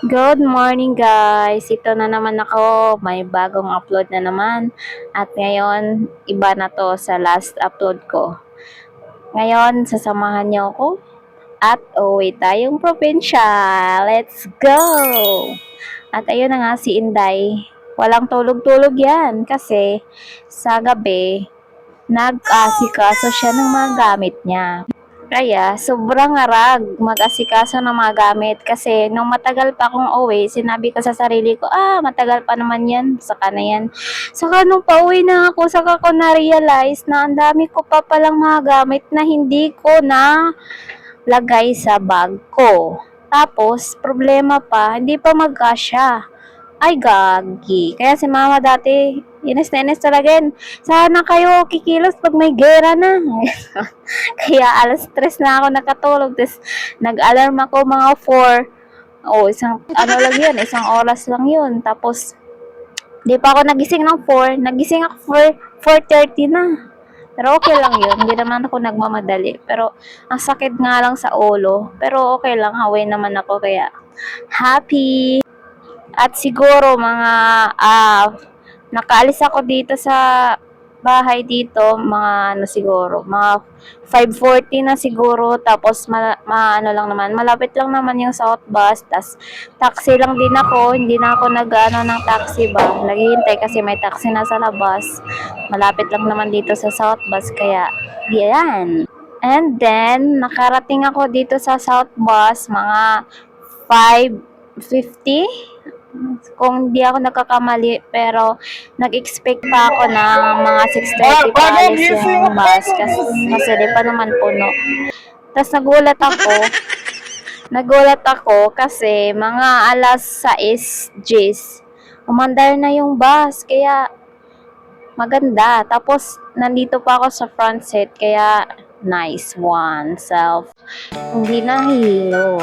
Good morning guys! Ito na naman ako, may bagong upload na naman. At ngayon, iba na to sa last upload ko. Ngayon, sasamahan niyo ako at uwi tayong probinsya. Let's go! At ayun na nga si Inday. Walang tulog-tulog yan kasi sa gabi, nag-asikaso siya ng mga gamit niya. Kaya, sobrang arag mag-asikaso ng mga gamit kasi nung matagal pa akong uwi, sinabi ko sa sarili ko, matagal pa naman yan, saka na yan. Saka nung pauwi na ako, saka ko na-realize na ang dami ko pa palang mga gamit na hindi ko na lagay sa bag ko. Tapos, problema pa, hindi pa magkasya. Ay, gagi. Kaya si mama dati, inis na inis talaga yun. Sana kayo kikilos pag may gera na. Kaya alas 3 na ako nakatulog. Tapos nag-alarm ako mga 4. Ano lang yun, isang oras lang yun. Tapos, di pa ako nagising ng 4. Nagising ako 4:30 na. Pero okay lang yun. Hindi naman ako nagmamadali. Pero, ang sakit nga lang sa ulo. Pero okay lang. Away naman ako. Kaya, happy. At siguro mga nakaalis ako dito sa bahay dito mga siguro mga 5:40 na siguro, tapos ano lang naman, malapit lang naman yung South Bus, tas taxi lang din ako, hindi na ako nag-ano ng taxi ba, naghihintay kasi may taxi na sa labas, malapit lang naman dito sa South Bus, kaya yan. And then nakarating ako dito sa South Bus mga 5:50 kung hindi ako nagkakamali, pero nag-expect pa ako ng mga 6:30 pa alis yung bus kasi di pa naman puno. Tapos nagulat ako kasi mga alas 6 Gs, umandar na yung bus, kaya maganda. Tapos nandito pa ako sa front seat, kaya nice one self, hindi nahihilo.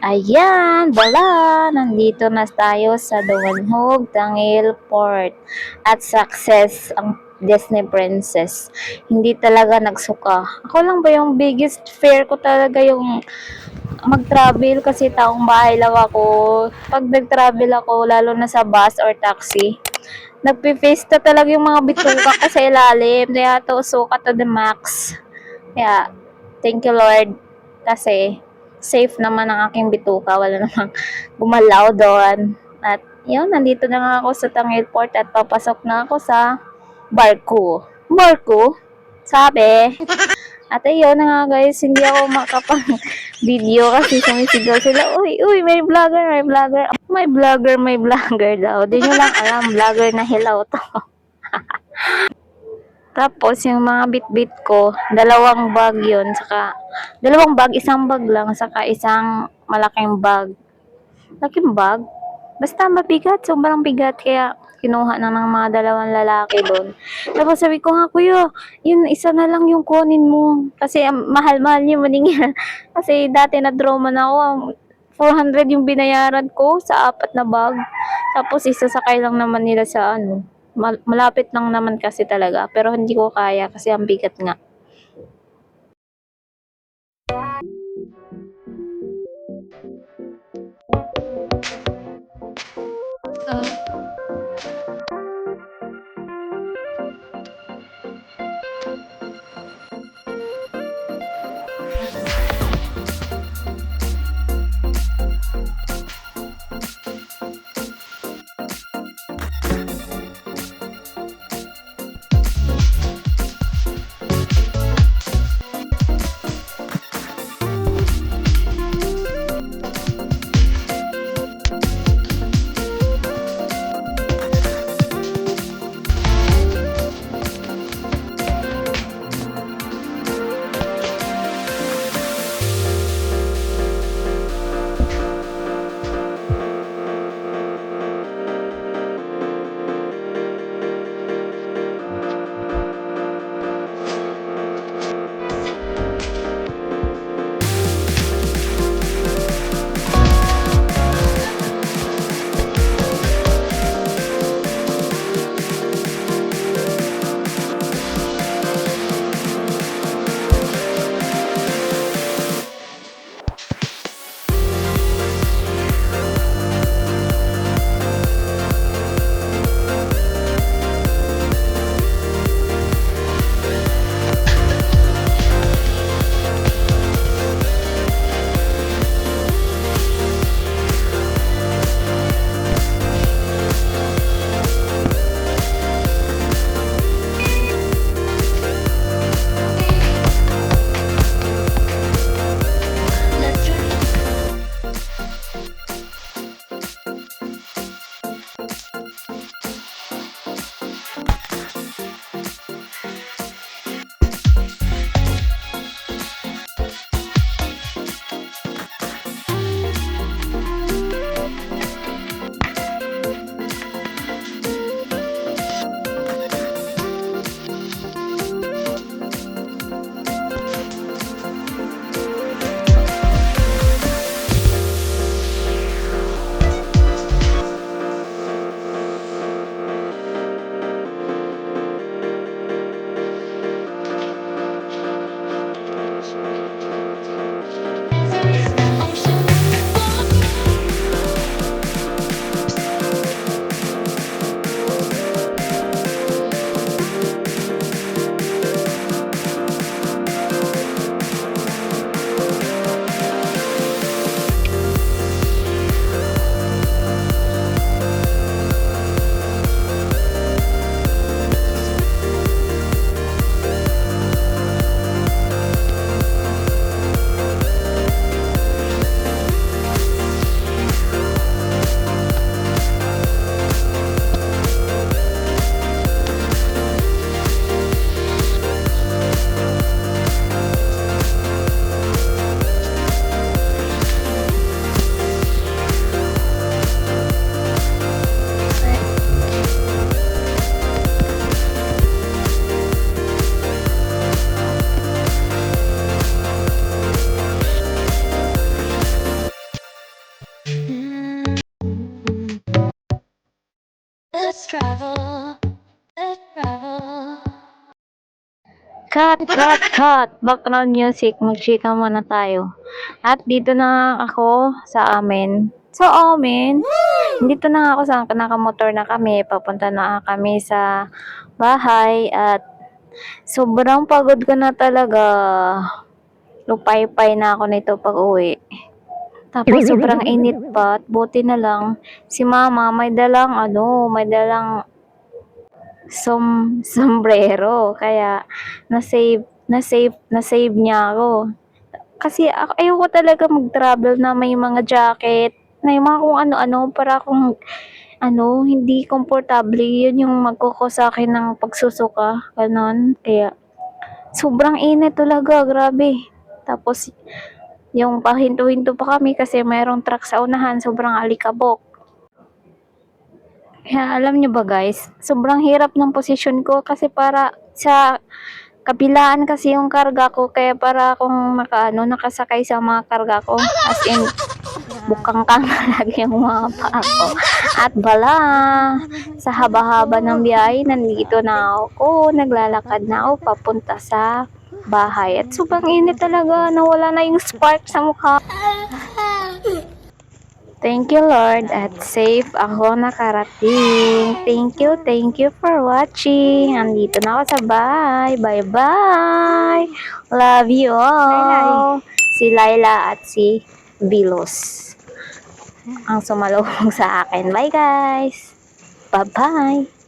Ayan, wala! Nandito na tayo sa Dumanhog, Tangil Port. At success ang Disney Princess. Hindi talaga nagsuka. Ako lang ba yung biggest fear ko talaga yung mag-travel kasi taong bahay lang ako. Pag nag-travel ako, lalo na sa bus or taxi, nagpi-face na talaga yung mga bituka ko sa ilalim. Kaya to suka to the max. Kaya, thank you Lord. Kasi, safe naman ang aking bituka. Wala namang gumalaw doon. At, yun, nandito na nga ako sa Tangil Port at papasok na ako sa barko. Barko? Sabi. At ayun na nga guys, hindi ako makapag-video kasi sumisigaw sila. Uy, uy, may vlogger, may vlogger. May vlogger, may vlogger daw. Di nyo lang alam, vlogger na hilaw to. Tapos, yung mga bit-bit ko, dalawang bag yun, saka, dalawang bag, isang bag lang, saka isang malaking bag. Laking bag? Basta mabigat, sobrang bigat, kaya kinuha na ng mga dalawang lalaki doon. Tapos sabi ko nga, kuya, yun, isa na lang yung kunin mo. Kasi mahal-mahal yung maningil. Kasi dati na-draw man ako, 400 yung binayaran ko sa 4 na bag. Tapos isasakay lang naman nila sa ano, malapit lang naman kasi talaga. Pero hindi ko kaya kasi ang bigat nga. Let's travel. Let's travel. Cut! Background music. Magchika muna tayo. At dito na ako sa amin. Sa amin? Dito na ako sa nakamotor na kami. Papunta na kami sa bahay. At sobrang pagod ko na talaga. Lupay-pay na ako nito pag uwi. Tapos sobrang init pa. At buti na lang. Si mama may dalang sombrero. Kaya na save niya ako. Kasi ayoko talaga mag-travel na may mga jacket, may mga kung ano-ano para kung hindi komportable. Yun yung magko-cause sa akin ng pagsusuka, gano'n. Kaya sobrang init talaga, grabe. Tapos yung pahinto-hinto pa kami kasi mayroong truck sa unahan, sobrang alikabok. Kaya alam nyo ba guys, sobrang hirap ng posisyon ko kasi para sa kabilaan kasi yung karga ko, kaya para akong nakasakay sa mga karga ko. As in, bukang-kang lagi yung mga paa ko. At bala, sa haba-haba ng biyahe, nandito na ako, naglalakad na ako papunta sa bahay. At sobrang init talaga, nawala na yung spark sa mukha. Thank you Lord at safe ako nakarating. Thank you for watching. Andito na ako sa bahay. Bye-bye. Love you all. Si Laila at si Bilos ang sumalubong sa akin. Bye guys. Bye-bye.